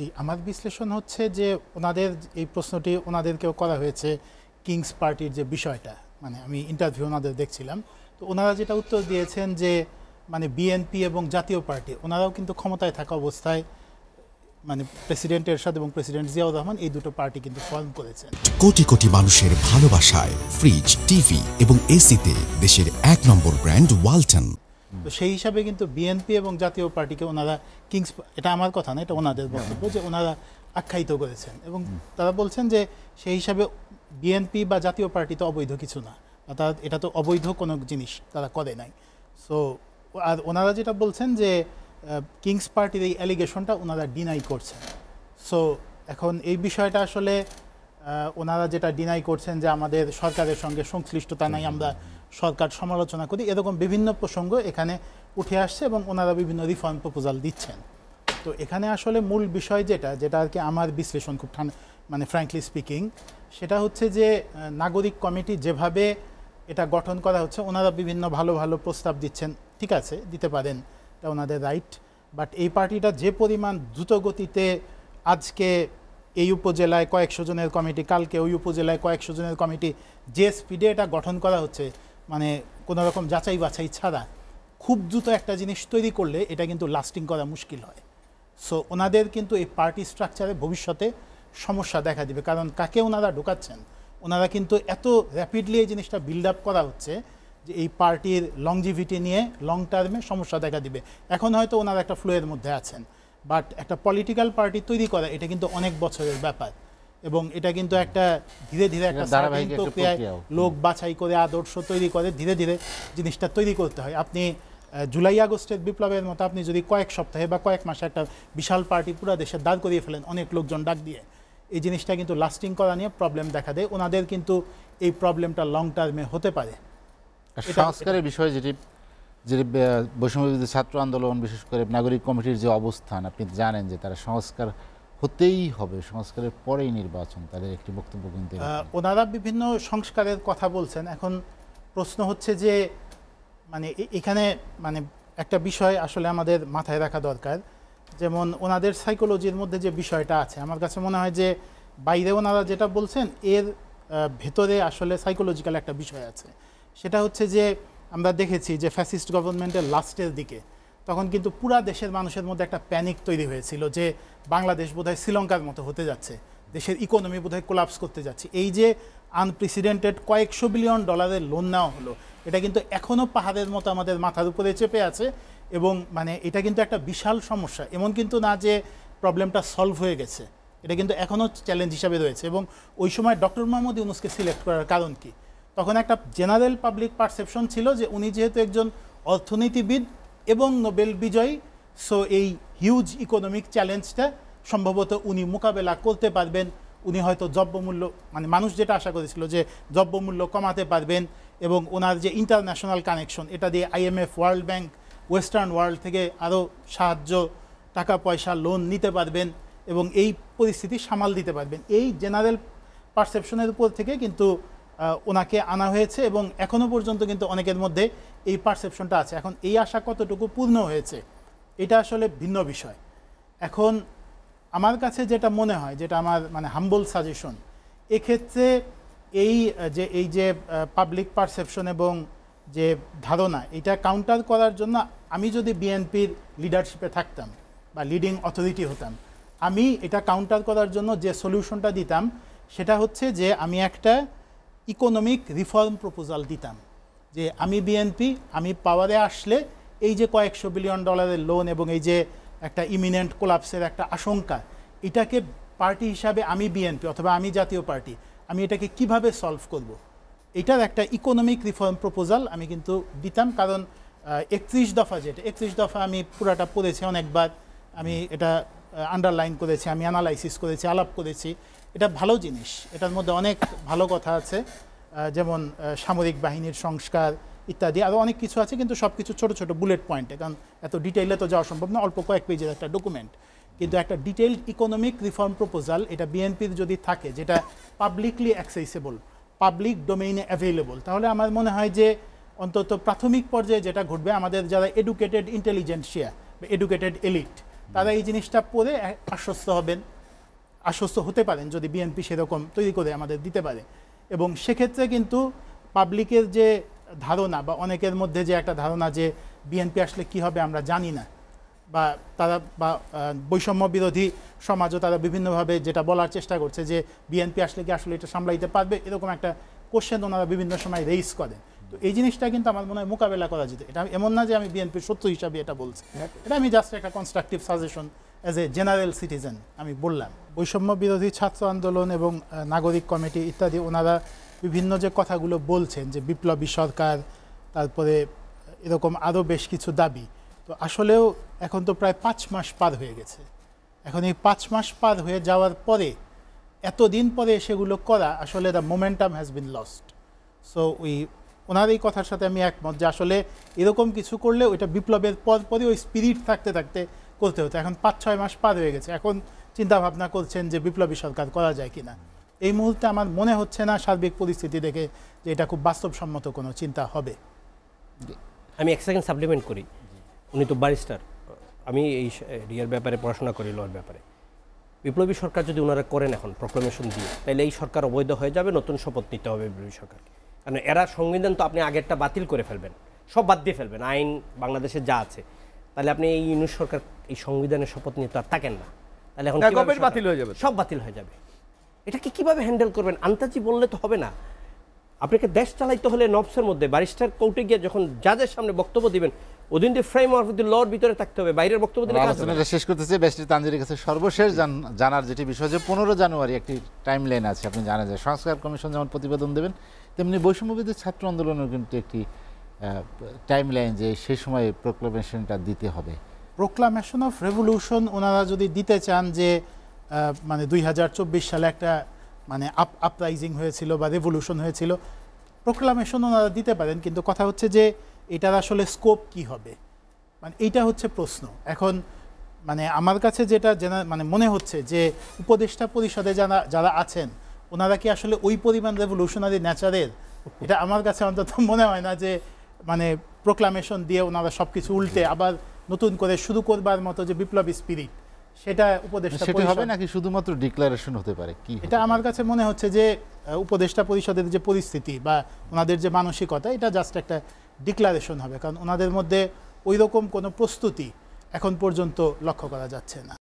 জি, আমার বিশ্লেষণ হচ্ছে যে ওনাদের এই প্রশ্নটি ওনাদেরকেও করা হয়েছে কিংস পার্টির যে বিষয়টা, মানে আমি ইন্টারভিউ ওনাদের দেখছিলাম, তো ওনারা যেটা উত্তর দিয়েছেন যে মানে বিএনপি এবং জাতীয় পার্টি ওনারাও কিন্তু ক্ষমতায় থাকা অবস্থায় মানে প্রেসিডেন্ট এরশাদ এবং প্রেসিডেন্ট জিয়াউর রহমান এই দুটো পার্টি কিন্তু ফর্ম করেছেন। কোটি কোটি মানুষের ভালোবাসায় ফ্রিজ, টিভি এবং এসিতে দেশের ১ নম্বর ব্র্যান্ড ওয়ালটন। তো সেই হিসাবে কিন্তু বিএনপি এবং জাতীয় পার্টিকে ওনারা কিংস, এটা আমার কথা না, এটা ওনাদের বক্তব্য, যে ওনারা আখ্যায়িত করেছেন এবং তারা বলছেন যে সেই হিসাবে বিএনপি বা জাতীয় পার্টি তো অবৈধ কিছু না, অর্থাৎ এটা তো অবৈধ কোনো জিনিস তারা করে নাই। সো আর ওনারা যেটা বলছেন যে কিংস পার্টির এই অ্যালিগেশনটা ওনারা ডিনাই করছেন। সো এখন এই বিষয়টা আসলে ওনারা যেটা ডিনাই করছেন যে আমাদের সরকারের সঙ্গে সংশ্লিষ্টতা নাই, আমরা সরকার সমালোচনা করি, এরকম বিভিন্ন প্রসঙ্গ এখানে উঠে আসছে এবং ওনারা বিভিন্ন রিফর্ম প্রপোজাল দিচ্ছেন। তো এখানে আসলে মূল বিষয় যেটা আর কি আমার বিশ্লেষণ খুব মানে ফ্র্যাঙ্কলি স্পিকিং, সেটা হচ্ছে যে নাগরিক কমিটি যেভাবে এটা গঠন করা হচ্ছে, ওনারা বিভিন্ন ভালো ভালো প্রস্তাব দিচ্ছেন, ঠিক আছে, দিতে পারেন, এটা ওনাদের রাইট। বাট এই পার্টিটা যে পরিমাণ দ্রুত গতিতে আজকে এই উপজেলায় কয়েকশো জনের কমিটি, কালকে ওই উপজেলায় কয়েকশো জনের কমিটি, যে স্পিডে এটা গঠন করা হচ্ছে, মানে কোনো রকম যাচাই বাছাই ছাড়া খুব দ্রুত একটা জিনিস তৈরি করলে এটা কিন্তু লাস্টিং করা মুশকিল হয়। সো ওনাদের কিন্তু এই পার্টি স্ট্রাকচারে ভবিষ্যতে সমস্যা দেখা দিবে, কারণ কাকে ওনারা ঢোকাচ্ছেন, ওনারা কিন্তু এত র্যাপিডলি এই জিনিসটা বিল্ড আপ করা হচ্ছে যে এই পার্টির লংজিভিটি নিয়ে লং টার্মে সমস্যা দেখা দিবে। এখন হয়তো ওনারা একটা ফ্লোয়ের মধ্যে আছেন, বাট একটা পলিটিক্যাল পার্টি তৈরি করা এটা কিন্তু অনেক বছরের ব্যাপার এবং এটা কিন্তু একটা ধীরে ধীরে একটা প্রক্রিয়ায় লোক বাছাই করে আদর্শ তৈরি করে ধীরে ধীরে জিনিসটা তৈরি করতে হয়। আপনি জুলাই আগস্টের বিপ্লবের মতো আপনি যদি কয়েক সপ্তাহে বা কয়েক মাসে একটা বিশাল পার্টি পুরো দেশে দাঁড় করিয়ে ফেলেন অনেক লোকজন ডাক দিয়ে, এই জিনিসটা কিন্তু লাস্টিং করা নিয়ে প্রবলেম দেখা দেয়। ওনাদের কিন্তু এই প্রবলেমটা লং টার্মে হতে পারে। সংস্কারের বিষয়ে যেটি বৈষম্যবিরোধী ছাত্র আন্দোলন, বিশেষ করে নাগরিক কমিটির যে অবস্থান, আপনি জানেন যে তারা সংস্কার হতেই হবে, সংস্কারের পরেই নির্বাচন, তাদের একটি বক্তব্য কিন্তু ওনারা বিভিন্ন সংস্কারের কথা বলছেন। এখন প্রশ্ন হচ্ছে যে মানে এখানে মানে একটা বিষয় আসলে আমাদের মাথায় রাখা দরকার, যেমন ওনাদের সাইকোলজির মধ্যে যে বিষয়টা আছে, আমার কাছে মনে হয় যে বাইরে ওনারা যেটা বলছেন এর ভেতরে আসলে সাইকোলজিক্যাল একটা বিষয় আছে। সেটা হচ্ছে যে আমরা দেখেছি যে ফ্যাসিস্ট গভর্নমেন্টের লাস্টের দিকে তখন কিন্তু পুরা দেশের মানুষের মধ্যে একটা প্যানিক তৈরি হয়েছিল যে বাংলাদেশ বোধহয় শ্রীলঙ্কার মতো হতে যাচ্ছে, দেশের ইকোনমি বোধহয় কোলাপস করতে যাচ্ছে। এই যে আনপ্রেসিডেন্টেড কয়েকশো বিলিয়ন ডলারের লোন নেওয়া হলো, এটা কিন্তু এখনও পাহাড়ের মতো আমাদের মাথার উপরে চেপে আছে এবং মানে এটা কিন্তু একটা বিশাল সমস্যা। এমন কিন্তু না যে প্রবলেমটা সলভ হয়ে গেছে, এটা কিন্তু এখনও চ্যালেঞ্জ হিসাবে রয়েছে। এবং ওই সময় ডক্টর মোহাম্মদ ইউনূসকে সিলেক্ট করার কারণ কি, তখন একটা জেনারেল পাবলিক পারসেপশন ছিল যে উনি যেহেতু একজন অর্থনীতিবিদ এবং নোবেল বিজয়ী, সো এই হিউজ ইকোনমিক চ্যালেঞ্জটা সম্ভবত উনি মোকাবেলা করতে পারবেন। উনি হয়তো দ্রব্যমূল্য, মানে মানুষ যেটা আশা করেছিল যে দ্রব্যমূল্য কমাতে পারবেন এবং ওনার যে ইন্টারন্যাশনাল কানেকশন, এটা দিয়ে IMF, world bank, western world থেকে আরও সাহায্য, টাকা পয়সা, লোন নিতে পারবেন এবং এই পরিস্থিতি সামাল দিতে পারবেন। এই জেনারেল পারসেপশনের উপর থেকে কিন্তু ওনাকে আনা হয়েছে এবং এখনও পর্যন্ত কিন্তু অনেকের মধ্যে এই পারসেপশনটা আছে। এখন এই আশা কতটুকু পূর্ণ হয়েছে এটা আসলে ভিন্ন বিষয়। এখন আমার কাছে যেটা মনে হয়, যেটা আমার মানে হাম্বল সাজেশন, এক্ষেত্রে এই যে পাবলিক পারসেপশন এবং যে ধারণা, এটা কাউন্টার করার জন্য আমি যদি বিএনপির লিডারশিপে থাকতাম বা লিডিং অথরিটি হতাম, আমি এটা কাউন্টার করার জন্য যে সলিউশনটা দিতাম সেটা হচ্ছে যে আমি একটা ইকোনমিক রিফর্ম প্রপোজাল দিতাম, যে আমি বিএনপি, আমি পাওয়ারে আসলে এই যে কয়েকশো বিলিয়ন ডলারের লোন এবং এই যে একটা ইমিনেন্ট কোলাপসের একটা আশঙ্কা, এটাকে পার্টি হিসাবে আমি বিএনপি অথবা আমি জাতীয় পার্টি, আমি এটাকে কিভাবে সলভ করব, এটার একটা ইকোনমিক রিফর্ম প্রপোজাল আমি কিন্তু দিতাম। কারণ 31 দফা, যেটা 31 দফা আমি পুরাটা পড়েছি অনেকবার, আমি এটা আন্ডারলাইন করেছি, আমি অ্যানালাইসিস করেছি, আলাপ করেছি। এটা ভালো জিনিস, এটার মধ্যে অনেক ভালো কথা আছে, যেমন সামরিক বাহিনীর সংস্কার ইত্যাদি, আরও অনেক কিছু আছে, কিন্তু সব কিছু ছোটো ছোটো বুলেট পয়েন্টে, কারণ এত ডিটেইলে তো যাওয়া সম্ভব না, অল্প কয়েক পেজের একটা ডকুমেন্ট। কিন্তু একটা ডিটেইলড ইকোনমিক রিফর্ম প্রপোজাল এটা বিএনপির যদি থাকে, যেটা পাবলিকলি অ্যাক্সেসেবল, পাবলিক ডোমেইনে অ্যাভেলেবল, তাহলে আমার মনে হয় যে অন্তত প্রাথমিক পর্যায়ে যেটা ঘটবে, আমাদের যারা এডুকেটেড ইন্টেলিজেন্সিয়া বা এডুকেটেড এলিট, তারা এই জিনিসটা পড়ে আশ্বস্ত হবেন, আশ্বস্ত হতে পারেন যদি বিএনপি সেরকম তৈরি করে আমাদের দিতে পারে। এবং সেক্ষেত্রে কিন্তু পাবলিকের যে ধারণা বা অনেকের মধ্যে যে একটা ধারণা যে বিএনপি আসলে কি হবে আমরা জানি না, বা তারা বা বৈষম্য বিরোধী সমাজও তারা বিভিন্নভাবে যেটা বলার চেষ্টা করছে যে বিএনপি আসলে কি আসলে এটা সামলাইতে পারবে, এরকম একটা কোশ্চেন ওনারা বিভিন্ন সময় রেইজ করেন। তো এই জিনিসটা কিন্তু আমার মনে হয় মোকাবেলা করা যেত। এটা এমন না যে আমি বিএনপির শত্রু হিসাবে এটা বলছি, এটা আমি জাস্ট একটা constructive suggestion as a general citizen আমি বললাম। বৈষম্য বিরোধী ছাত্র আন্দোলন এবং নাগরিক কমিটি ইত্যাদি ওনারা বিভিন্ন যে কথাগুলো বলছেন যে বিপ্লবী সরকার, তারপরে এরকম আরও বেশ কিছু দাবি, তো আসলেও এখন তো প্রায় 5 মাস পার হয়ে গেছে। এখন এই 5 মাস পার হয়ে যাওয়ার পরে এতদিন পরে সেগুলো করা আসলে the momentum has been lost. So ওনার এই কথার সাথে আমি একমত যে আসলে এরকম কিছু করলে ওইটা বিপ্লবের পরই ওই স্পিরিট থাকতে থাকতে করতে হতো। এখন 5-6 মাস পার হয়ে গেছে, এখন চিন্তা ভাবনা করছেন যে বিপ্লবী সরকার করা যায় কিনা। এই মুহূর্তে আমার মনে হচ্ছে না সার্বিক পরিস্থিতি দেখে যে এটা খুব বাস্তবসম্মত কোনো চিন্তা হবে। আমি এক সেকেন্ড সাপ্লিমেন্ট করি, উনি তো ব্যারিস্টার, আমি এই রিয়ার ব্যাপারে পড়াশোনা করি, লর ব্যাপারে। বিপ্লবী সরকার যদি ওনারা করেন এখন প্রক্লেমেশন দিয়ে, তাহলে এই সরকার অবৈধ হয়ে যাবে, নতুন শপথ নিতে হবে বিপ্লবী সরকারকে। কারণ এরা সংবিধান তো আপনি আগেরটা বাতিল করে ফেলবেন, সব বাদ দিয়ে ফেলবেন, আইন বাংলাদেশে যা আছে। তাহলে আপনি এই ইউনিট সরকার এই সংবিধানের শপথ নিয়ে তো আর থাকেন না, তাহলে এখন বাতিল হয়ে যাবে, সব বাতিল হয়ে যাবে। এটাকে কিভাবে হ্যান্ডেল করবেন? আন্তাজি বললে তো হবে না। আপনাকে দেশ চালাইতে হলে নবসের মধ্যে ব্যারিস্টার কোর্টে গিয়ে যখন জাজের সামনে বক্তব্য দিবেন, ওদিন দিয়ে ফ্রেমওয়ার্ক অফ দি লর ভিতরে থাকতে হবে, বাইরের বক্তব্য দিলে কাজ হবে না। আলোচনাটা শেষ করতেছে। ব্যারিস্টার তানজিরের কাছে সর্বশেষ জানার যেটি বিষয় যে 15 জানুয়ারি একটি টাইম লাইন আছে, আপনি জানেন যে সংস্কার কমিশন যেমন প্রতিবেদন দেবেন, তেমনি বৈষম্যবিরোধী ছাত্র আন্দোলনের কিন্তু একটি টাইম লাইন যে সেই সময় প্রোক্লামেশনটা দিতে হবে। প্রোক্লামেশন অফ রেভলিউশন ওনারা যদি দিতে চান যে মানে 2024 সালে একটা মানে আপরাইজিং হয়েছিল বা রেভলিউশন হয়েছিল, প্রোক্লামেশন ওনারা দিতে পারেন, কিন্তু কথা হচ্ছে যে এটার আসলে স্কোপ কি হবে, মানে এইটা হচ্ছে প্রশ্ন। এখন মানে আমার কাছে যেটা মানে মনে হচ্ছে যে উপদেষ্টা পরিষদে যারা আছেন ওনারা কি আসলে ওই পরিমাণ রেভলিউশনারি নেচারের, এটা আমার কাছে অন্তত মনে হয় না যে মানে প্রোক্লামেশন দিয়ে ওনারা সব কিছু উল্টে আবার নতুন করে শুরু করবার মতো যে বিপ্লবী স্পিরিট সেটা উপদেষ্টা সেটা হবে পরিষদ নাকি শুধুমাত্র ডিক্লারেশন হতে পারে কি? এটা আমার কাছে মনে হচ্ছে যে উপদেষ্টা পরিষদের যে পরিস্থিতি বা ওনাদের যে মানসিকতা, এটা জাস্ট একটা ডিক্লারেশন হবে, কারণ ওনাদের মধ্যে ওই রকম কোনো প্রস্তুতি এখন পর্যন্ত লক্ষ্য করা যাচ্ছে না।